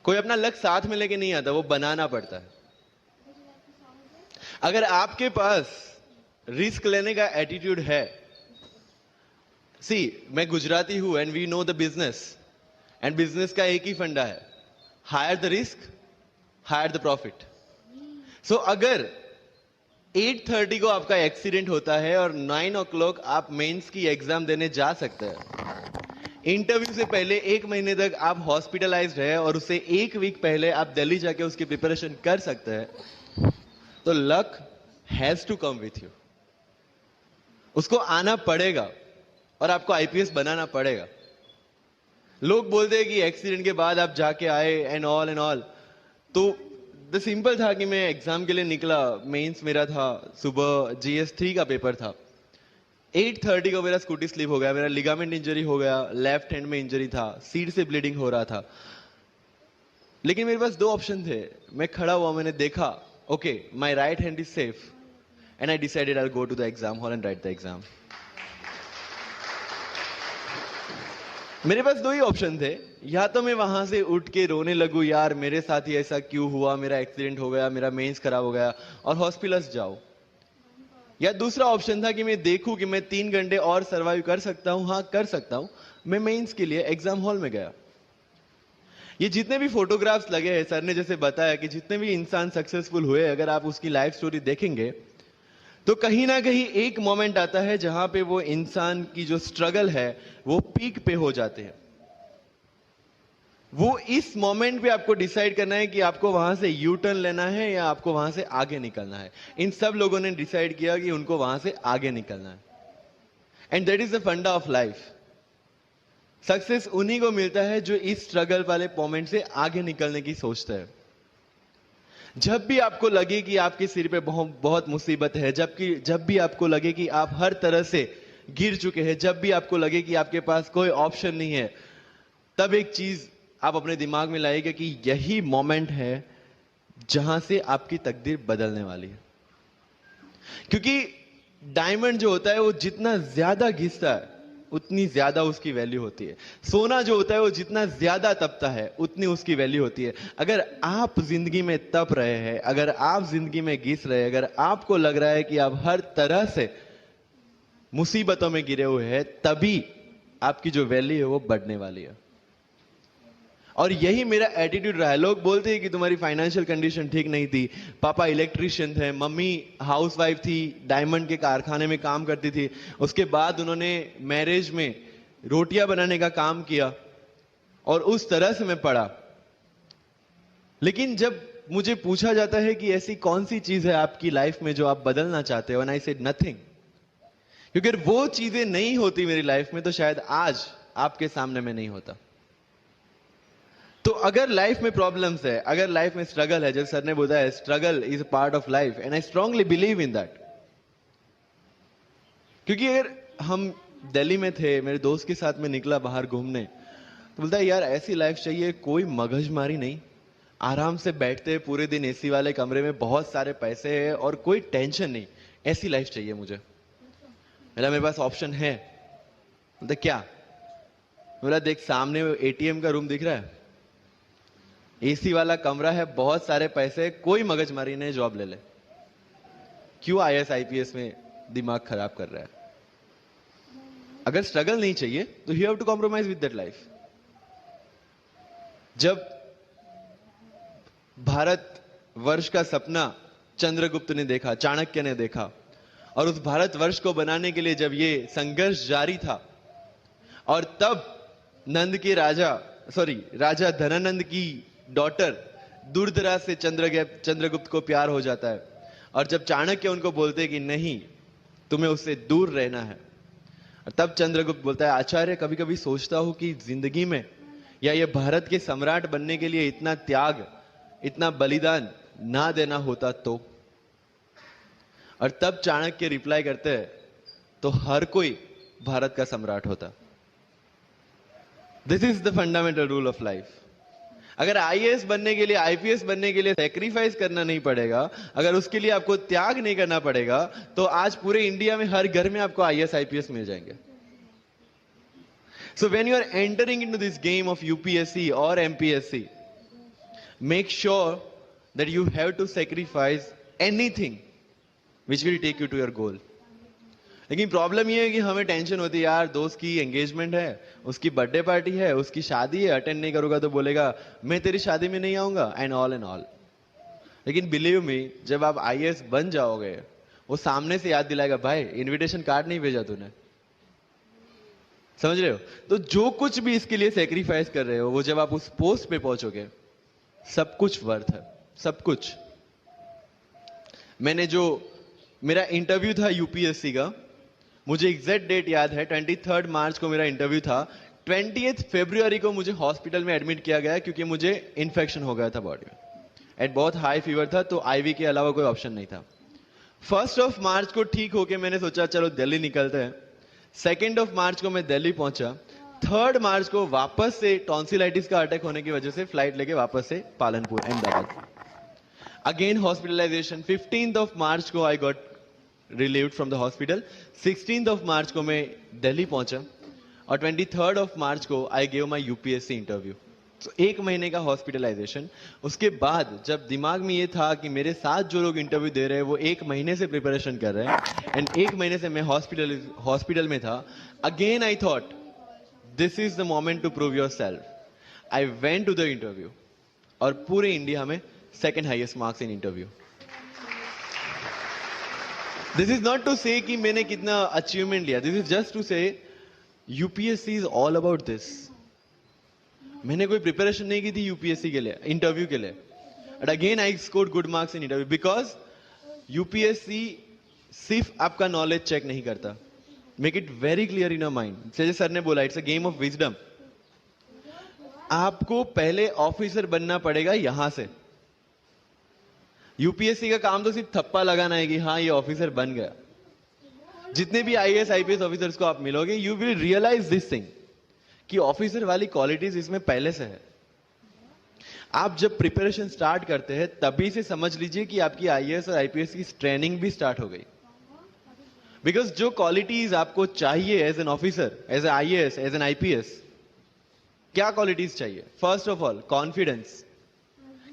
कोई अपना लक साथ में लेके नहीं आता, वो बनाना पड़ता है। अगर आपके पास रिस्क लेने का एटीट्यूड है, सी मैं गुजराती हूं and we know the business, and business का एक ही फंडा है, higher the risk higher the profit. So अगर 8:30 को आपका एक्सीडेंट होता है और 9 o'clock आप मेंस की एग्जाम देने जा सकते हैं, इंटरव्यू से पहले 1 महीने तक आप हॉस्पिटलाइज्ड है और उससे 1 वीक पहले आप दिल्ली जाके उसकी प्रिपरेशन कर सकते हैं, तो luck has to come with you. उसको आना पड़ेगा और आपको आईपीएस बनाना पड़ेगा। लोग बोलते हैं कि एक्सीडेंट के बाद आप जाके आए एंड ऑल, तो द सिंपल था कि मैं एग्जाम के लिए निकला, मेंस मेरा था, सुबह GS3 का पेपर था। 8:30 को मेरा स्कूटी स्लिप हो गया, मेरा लिगामेंट इंजरी हो गया, लेफ्ट हैंड में इंजरी था, सीट से ब्लीडिंग हो रहा था। लेकिन मेरे पास 2 ऑप्शन थे। मैं खड़ा हुआ, मैंने देखा, okay my right hand is safe, and I decided I will go to the exam hall and write the exam. मेरे पास 2 ही ऑप्शन थे, या तो मैं वहां से उठ के रोने लगूं, यार मेरे साथ ही ऐसा क्यों हुआ, मेरा एक्सीडेंट हो गया, मेरा मेंस खराब हो गया, और हॉस्पिटल जाओ। या दूसरा ऑप्शन था कि मैं देखूं कि मैं 3 घंटे और सरवाइव कर सकता हूं। हाँ कर सकता हूं। मैं मेंस के लिए एग्जाम हॉल में गया। ये जितने भी फोटोग्राफ्स लगे हैं, सर ने जैसे बताया कि जितने भी इंसान सक्सेसफुल हुए, अगर आप उसकी लाइफ स्टोरी देखेंगे तो कहीं ना कहीं एक मोमेंट आता है जहां पे वो इंसान की जो स्ट्रगल है वो पीक पे हो जाते हैं। वो इस मोमेंट पे आपको डिसाइड करना है कि आपको वहां से यू टर्न लेना है या आपको वहां से आगे निकलना है। इन सब लोगों ने डिसाइड किया कि उनको वहां से आगे निकलना है, एंड दैट इज द फंडा ऑफ लाइफ। सक्सेस उन्हीं को मिलता है जो इस स्ट्रगल वाले मोमेंट से आगे निकलने की सोचता है। जब भी आपको लगे कि आपके सिर पे बहुत मुसीबत है, जब भी आपको लगे कि आप हर तरह से गिर चुके हैं, जब भी आपको लगे कि आपके पास कोई ऑप्शन नहीं है, तब एक चीज आप अपने दिमाग में लाइएगा कि यही मोमेंट है जहां से आपकी तकदीर बदलने वाली है। क्योंकि डायमंड जो होता है वो जितना ज्यादा घिसता है उतनी ज्यादा उसकी वैल्यू होती है। सोना जो होता है वो जितना ज्यादा तपता है उतनी उसकी वैल्यू होती है। अगर आप जिंदगी में तप रहे हैं, अगर आप जिंदगी में घिस रहे हैं, अगर आपको लग रहा है कि आप हर तरह से मुसीबतों में गिरे हुए हैं, तभी आपकी जो वैल्यू है वो बढ़ने वाली है। और यही मेरा एटीट्यूड रहा है। लोग बोलते हैं कि तुम्हारी फाइनेंशियल कंडीशन ठीक नहीं थी, पापा इलेक्ट्रिशियन थे, मम्मी हाउसवाइफ थी, डायमंड के कारखाने में काम करती थी, उसके बाद उन्होंने मैरिज में रोटियां बनाने का काम किया और उस तरह से मैं पढ़ा। लेकिन जब मुझे पूछा जाता है कि ऐसी कौन सी चीज है आपकी लाइफ में जो आप बदलना चाहते हो, एंड आई सेड नथिंग। क्योंकि अगर वो चीजें नहीं होती मेरी लाइफ में तो शायद आज आपके सामने मैं नहीं होता। तो अगर लाइफ में प्रॉब्लम्स है, अगर लाइफ में स्ट्रगल है, जैसे सर ने बताया struggle is a part of life, and I strongly believe in that. क्योंकि अगर हम दिल्ली में थे, मेरे दोस्त के साथ में निकला बाहर घूमने, तो बोलता है यार ऐसी लाइफ चाहिए, कोई मगजमारी नहीं, आराम से बैठते पूरे दिन एसी वाले कमरे में, बहुत सारे पैसे है और कोई टेंशन नहीं, ऐसी लाइफ चाहिए मुझे। मेरे पास ऑप्शन है। बोलते क्या? बोला देख सामने एटीएम का रूम दिख रहा है, एसी वाला कमरा है, बहुत सारे पैसे, कोई मगजमारी नहीं, जॉब ले ले। क्यों आईएएस आईपीएस में दिमाग खराब कर रहा है? अगर स्ट्रगल नहीं चाहिए तो you have to compromise with that life. जब भारत वर्ष का सपना चंद्रगुप्त ने देखा, चाणक्य ने देखा, और उस भारत वर्ष को बनाने के लिए जब ये संघर्ष जारी था, और तब नंद के राजा धनानंद की डॉटर दुर्धरा से चंद्रगुप्त को प्यार हो जाता है, और जब चाणक्य उनको बोलते कि नहीं तुम्हें उससे दूर रहना है, और तब चंद्रगुप्त बोलता है आचार्य कभी कभी सोचता हूं कि जिंदगी में या ये भारत के सम्राट बनने के लिए इतना त्याग, इतना बलिदान ना देना होता तो। और तब चाणक्य रिप्लाई करते हैं तो हर कोई भारत का सम्राट होता। This is the fundamental rule of life. अगर आईएएस बनने के लिए, आईपीएस बनने के लिए सैक्रिफाइस करना नहीं पड़ेगा, अगर उसके लिए आपको त्याग नहीं करना पड़ेगा, तो आज पूरे इंडिया में हर घर में आपको आईएएस आईपीएस मिल जाएंगे। So when you are entering into this game of UPSC और MPSC, make sure that you have to sacrifice anything which will take you to your goal. लेकिन प्रॉब्लम ये है कि हमें टेंशन होती है, यार दोस्त की एंगेजमेंट है, उसकी बर्थडे पार्टी है, उसकी शादी है, अटेंड नहीं करूंगा तो बोलेगा मैं तेरी शादी में नहीं आऊंगा, एंड ऑल. लेकिन बिलीव मी, जब आप आईएएस बन जाओगे, वो सामने से याद दिलाएगा, भाई इनविटेशन कार्ड नहीं भेजा तूने. समझ रहे हो? तो जो कुछ भी इसके लिए सेक्रीफाइस कर रहे हो, वो जब आप उस पोस्ट पे पहुंचोगे, सब कुछ वर्थ है, सब कुछ. मैंने जो मेरा इंटरव्यू था यूपीएससी का, मुझे एग्जैक्ट डेट याद है, 23 मार्च को मेरा इंटरव्यू था. 20 फरवरी को मुझे हॉस्पिटल में एडमिट किया गया क्योंकि मुझे इन्फेक्शन हो गया था बॉडी में, एंड बहुत हाई फीवर था, तो आईवी के अलावा कोई ऑप्शन नहीं था. 1 मार्च को ठीक होके मैंने सोचा चलो दिल्ली निकलते हैं. 2 मार्च को मैं दिल्ली पहुंचा. 3 मार्च को वापस से टॉन्सिलाइटिस का अटैक होने की वजह से फ्लाइट लेके वापस से पालनपुर, अहमदाबाद. Again hospitalization. 15 मार्च को I got relieved from the hospital. 16 मार्च को मैं दिल्ली पहुंचा और 23 मार्च को I gave my UPSC interview. तो 1 महीने का हॉस्पिटलाइजेशन. उसके बाद जब दिमाग में ये था कि मेरे साथ जो लोग इंटरव्यू दे रहे हैं वो 1 महीने से प्रिपरेशन कर रहे हैं, एंड 1 महीने से मैं हॉस्पिटल में था, again I thought this is the moment to prove yourself. I went to the interview और पूरे इंडिया में 2nd highest marks in interview. This is not to say कि मैंने कितना अचीवमेंट लिया, this is just to say UPSC is all about this. मैंने कोई preparation नहीं की थी यूपीएससी के लिए, इंटरव्यू के लिए, but again I scored good marks in interview because UPSC सिर्फ आपका नॉलेज चेक नहीं करता. Make it very clear in your mind. जैसे सर ने बोला, it's a game of wisdom. आपको पहले ऑफिसर बनना पड़ेगा यहां से. यूपीएससी का काम तो सिर्फ थप्पा लगाना है कि हाँ ये ऑफिसर बन गया. जितने भी आईएएस आईपीएस ऑफिसर्स को आप मिलोगे, you will realise this thing कि ऑफिसर वाली क्वालिटीज इसमें पहले से है. आप जब प्रिपरेशन स्टार्ट करते हैं तभी से समझ लीजिए कि आपकी आईएएस और आईपीएस की ट्रेनिंग भी स्टार्ट हो गई. बिकॉज जो क्वालिटीज आपको चाहिए as an officer, as a IAS, as an IPS, क्या क्वालिटीज चाहिए? फर्स्ट ऑफ ऑल कॉन्फिडेंस,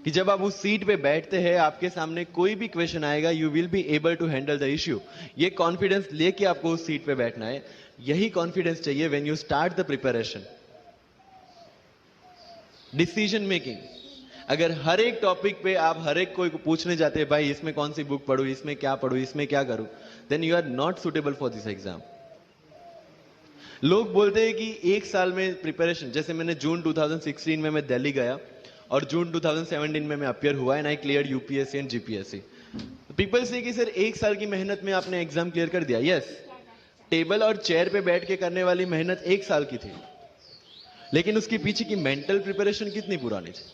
कि जब आप उस सीट पे बैठते हैं, आपके सामने कोई भी क्वेश्चन आएगा, you will be able to handle the issue. ये कॉन्फिडेंस लेके आपको उस सीट पे बैठना है. यही कॉन्फिडेंस चाहिए when you start the preparation. Decision making. अगर हर एक टॉपिक पे आप हर एक कोई को पूछने जाते हैं, भाई इसमें कौन सी बुक पढ़ूं, इसमें क्या पढ़ूं, इसमें क्या करूं, then you are not suitable for this exam. लोग बोलते हैं कि 1 साल में प्रिपरेशन, जैसे मैंने जून 2016 में मैं दिल्ली गया और जून 2017 में मैं अपियर हुआ and I clear UPSC and GPSC. People से कि सर 1 साल की मेहनत में आपने एग्जाम क्लियर कर दिया. यस, टेबल और चेयर पे बैठ के करने वाली मेहनत 1 साल की थी, लेकिन उसके पीछे की मेंटल प्रिपरेशन कितनी पुरानी थी.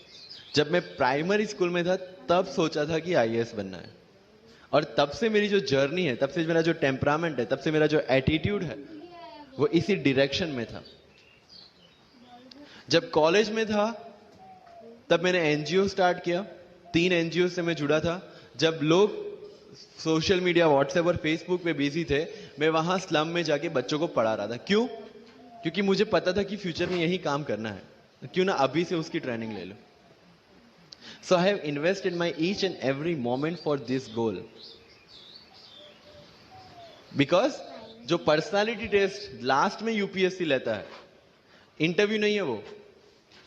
जब मैं प्राइमरी स्कूल में था तब सोचा था कि आईएएस बनना है, और तब से मेरी जो जर्नी है, तब से मेरा जो टेम्परामेंट है, तब से मेरा जो एटीट्यूड है, वो इसी डायरेक्शन में था. जब कॉलेज में था तब मैंने एनजीओ स्टार्ट किया. 3 एनजीओ से मैं जुड़ा था. जब लोग सोशल मीडिया, व्हाट्सएप और फेसबुक पे बिजी थे, मैं वहां स्लम में जाके बच्चों को पढ़ा रहा था. क्यों? क्योंकि मुझे पता था कि फ्यूचर में यही काम करना है, क्यों ना अभी से उसकी ट्रेनिंग ले लो. So I have invested my each and every moment for this goal. Because जो पर्सनालिटी टेस्ट लास्ट में यूपीएससी लेता है, इंटरव्यू नहीं है वो.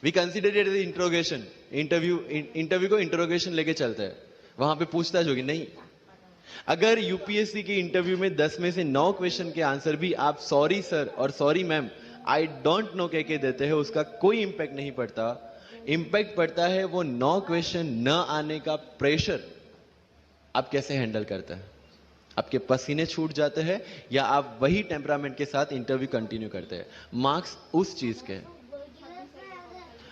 We consider it as interrogation. Interview को इंट्रोगेशन लेके चलते हैं, वहां पे पूछताछ होगी नहीं. अगर यूपीएससी के इंटरव्यू में 10 में से 9 क्वेश्चन के आंसर भी आप सॉरी सर और sorry ma'am, I don't know कह के देते हैं, उसका कोई इंपैक्ट नहीं पड़ता. इंपैक्ट पड़ता है वो 9 क्वेश्चन न आने का प्रेशर आप कैसे हैंडल करते हैं. आपके पसीने छूट जाते हैं या आप वही टेम्परामेंट के साथ इंटरव्यू कंटिन्यू करते हैं. मार्क्स उस चीज के,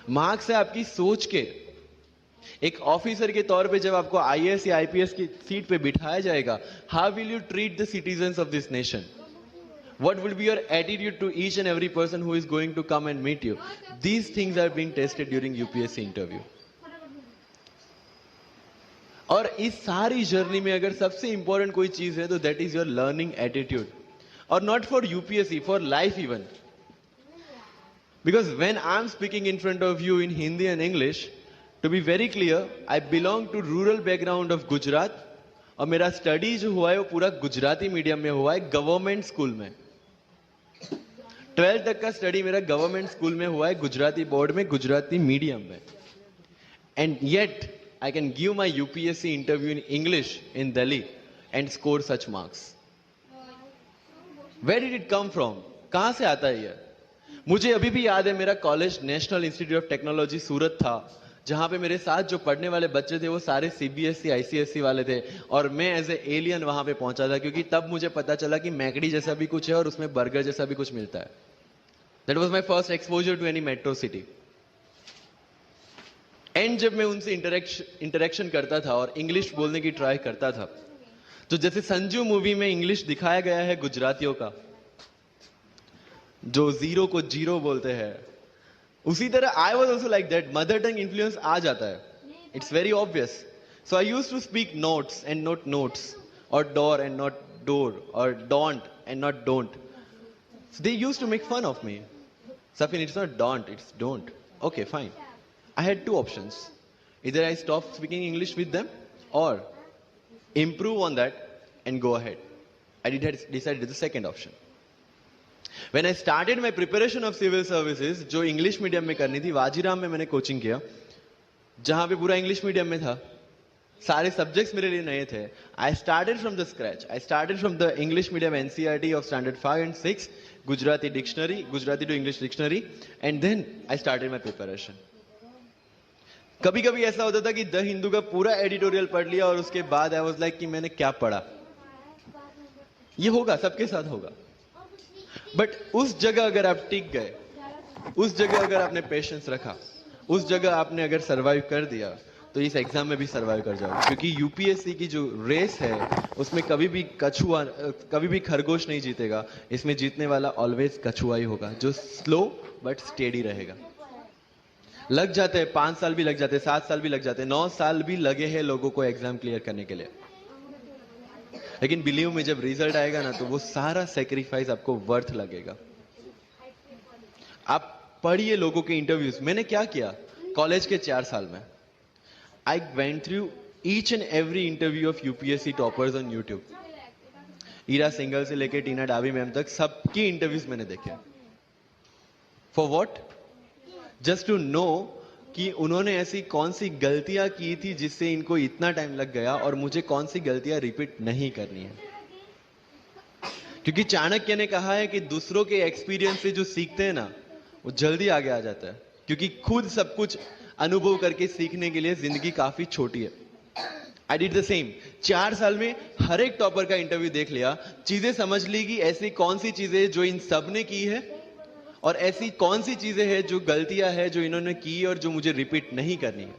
मार्क्स है आपकी सोच के. एक ऑफिसर के तौर पे जब आपको आईएएस या आईपीएस की सीट पे बिठाया जाएगा, how will you treat the citizens of this nation? What will be your attitude to each and every person who is going to come and meet you? These things are being tested during UPSC interview. और इस सारी journey में अगर सबसे important कोई चीज है तो that is your learning attitude. और not for UPSC, for life even. Because when I'm speaking in front of you in Hindi and English, to be very clear, I belong to rural background of Gujarat, और मेरा study जो हुआ है वो पूरा Gujarati medium में हुआ है, गवर्नमेंट स्कूल में। 12th तक का स्टडी मेरा गवर्नमेंट स्कूल में हुआ है, गुजराती बोर्ड में, गुजराती मीडियम में। And yet I can give my UPSC interview in English in Delhi and score such marks. Where did it come from? कहां से आता है ये? मुझे अभी भी याद है, मेरा college national institute of technology Surat था, जहां पे मेरे साथ जो पढ़ने वाले बच्चे थे वो सारे सीबीएसई आईसीएसई वाले थे, और मैं एज ए एलियन वहां पे पहुंचा था, क्योंकि तब मुझे पता चला कि मैकडी जैसा भी कुछ है और उसमें बर्गर जैसा भी कुछ मिलता है। That was my first exposure to any metro city. And जब मैं उनसे इंटरेक्शन करता था और इंग्लिश बोलने की ट्राई करता था, तो जैसे संजू मूवी में इंग्लिश दिखाया गया है गुजरातियों का, जो जीरो को जीरो बोलते हैं, उसी तरह I was also like that. Mother tongue influence आ जाता है, it's very obvious. So I use to speak notes and not notes, और डोर एंड नॉट डोर, और don't and not don't. They use to make fun of me. Safin, it's not don't, it's don't. Okay, fine. I had two options. Either I stop speaking English with them, or improve on that and go ahead. I decided the second option. When I started my preparation of civil services, जो English medium में करनी थी, वाजीराम में मैंने coaching किया, जहां पे पूरा इंग्लिश मीडियम में था, सारे सब्जेक्ट्स मेरे लिए नए थे। I started from the scratch. I started from the English medium NCERT of standard 5 and 6, Gujarati dictionary, Gujarati to English dictionary, and then I started my preparation. कभी कभी ऐसा होता था कि द हिंदू का पूरा एडिटोरियल पढ़ लिया और उसके बाद आई वाज लाइक कि मैंने क्या पढ़ा। ये होगा, सबके साथ होगा। बट उस जगह अगर आप टिक गए, उस जगह अगर आपने पेशेंस रखा, उस जगह आपने अगर सरवाइव कर दिया, तो इस एग्जाम में भी सरवाइव कर जाओगे। क्योंकि यूपीएससी की जो रेस है उसमें कभी भी कछुआ, कभी भी खरगोश नहीं जीतेगा। इसमें जीतने वाला ऑलवेज कछुआ ही होगा, जो स्लो बट स्टेडी रहेगा। लग जाते हैं 5 साल भी लग जाते हैं, 7 साल भी लग जाते हैं, 9 साल भी लगे हैं लोगों को एग्जाम क्लियर करने के लिए। लेकिन बिलीव में जब रिजल्ट आएगा ना, तो वो सारा सेक्रीफाइस आपको वर्थ लगेगा। आप पढ़िए लोगों के इंटरव्यूज। मैंने क्या किया कॉलेज के 4 साल में, I went through each and every interview of UPSC toppers on YouTube. Ira Singhal से लेके टीना डाबी मैम तक सबकी इंटरव्यूज मैंने देखे। For what? Just to know कि उन्होंने ऐसी कौन सी गलतियां की थी जिससे इनको इतना टाइम लग गया, और मुझे कौन सी गलतियां रिपीट नहीं करनी है। क्योंकि चाणक्य ने कहा है कि दूसरों के एक्सपीरियंस से जो सीखते हैं ना, वो जल्दी आगे आ जाता है। क्योंकि खुद सब कुछ अनुभव करके सीखने के लिए जिंदगी काफी छोटी है। I did the same. 4 साल में हर एक टॉपर का इंटरव्यू देख लिया, चीजें समझ ली कि ऐसी कौन सी चीजें जो इन सब ने की है, और ऐसी कौन सी चीजें हैं जो गलतियां हैं जो इन्होंने की और जो मुझे रिपीट नहीं करनी है।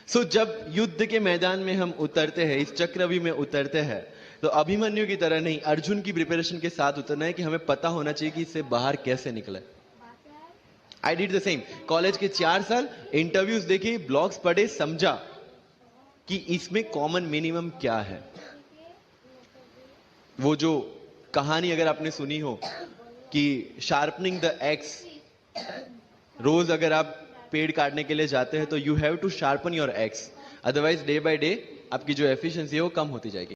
सो जब युद्ध के मैदान में हम उतरते हैं, इस चक्रव्यूह में उतरते हैं, तो अभिमन्यु की तरह नहीं, अर्जुन की प्रिपरेशन के साथ उतरना है कि हमें पता होना चाहिए कि इससे बाहर कैसे निकले। I did the same. College के 4 साल इंटरव्यूज देखे, ब्लॉग्स पढ़े, समझा कि इसमें कॉमन मिनिमम क्या है। वो जो कहानी अगर आपने सुनी हो कि शार्पनिंग द एक्स, रोज अगर आप पेड़ काटने के लिए जाते हैं तो you have to sharpen your axe, otherwise day by day आपकी जो एफिशिएंसी है वो कम होती जाएगी।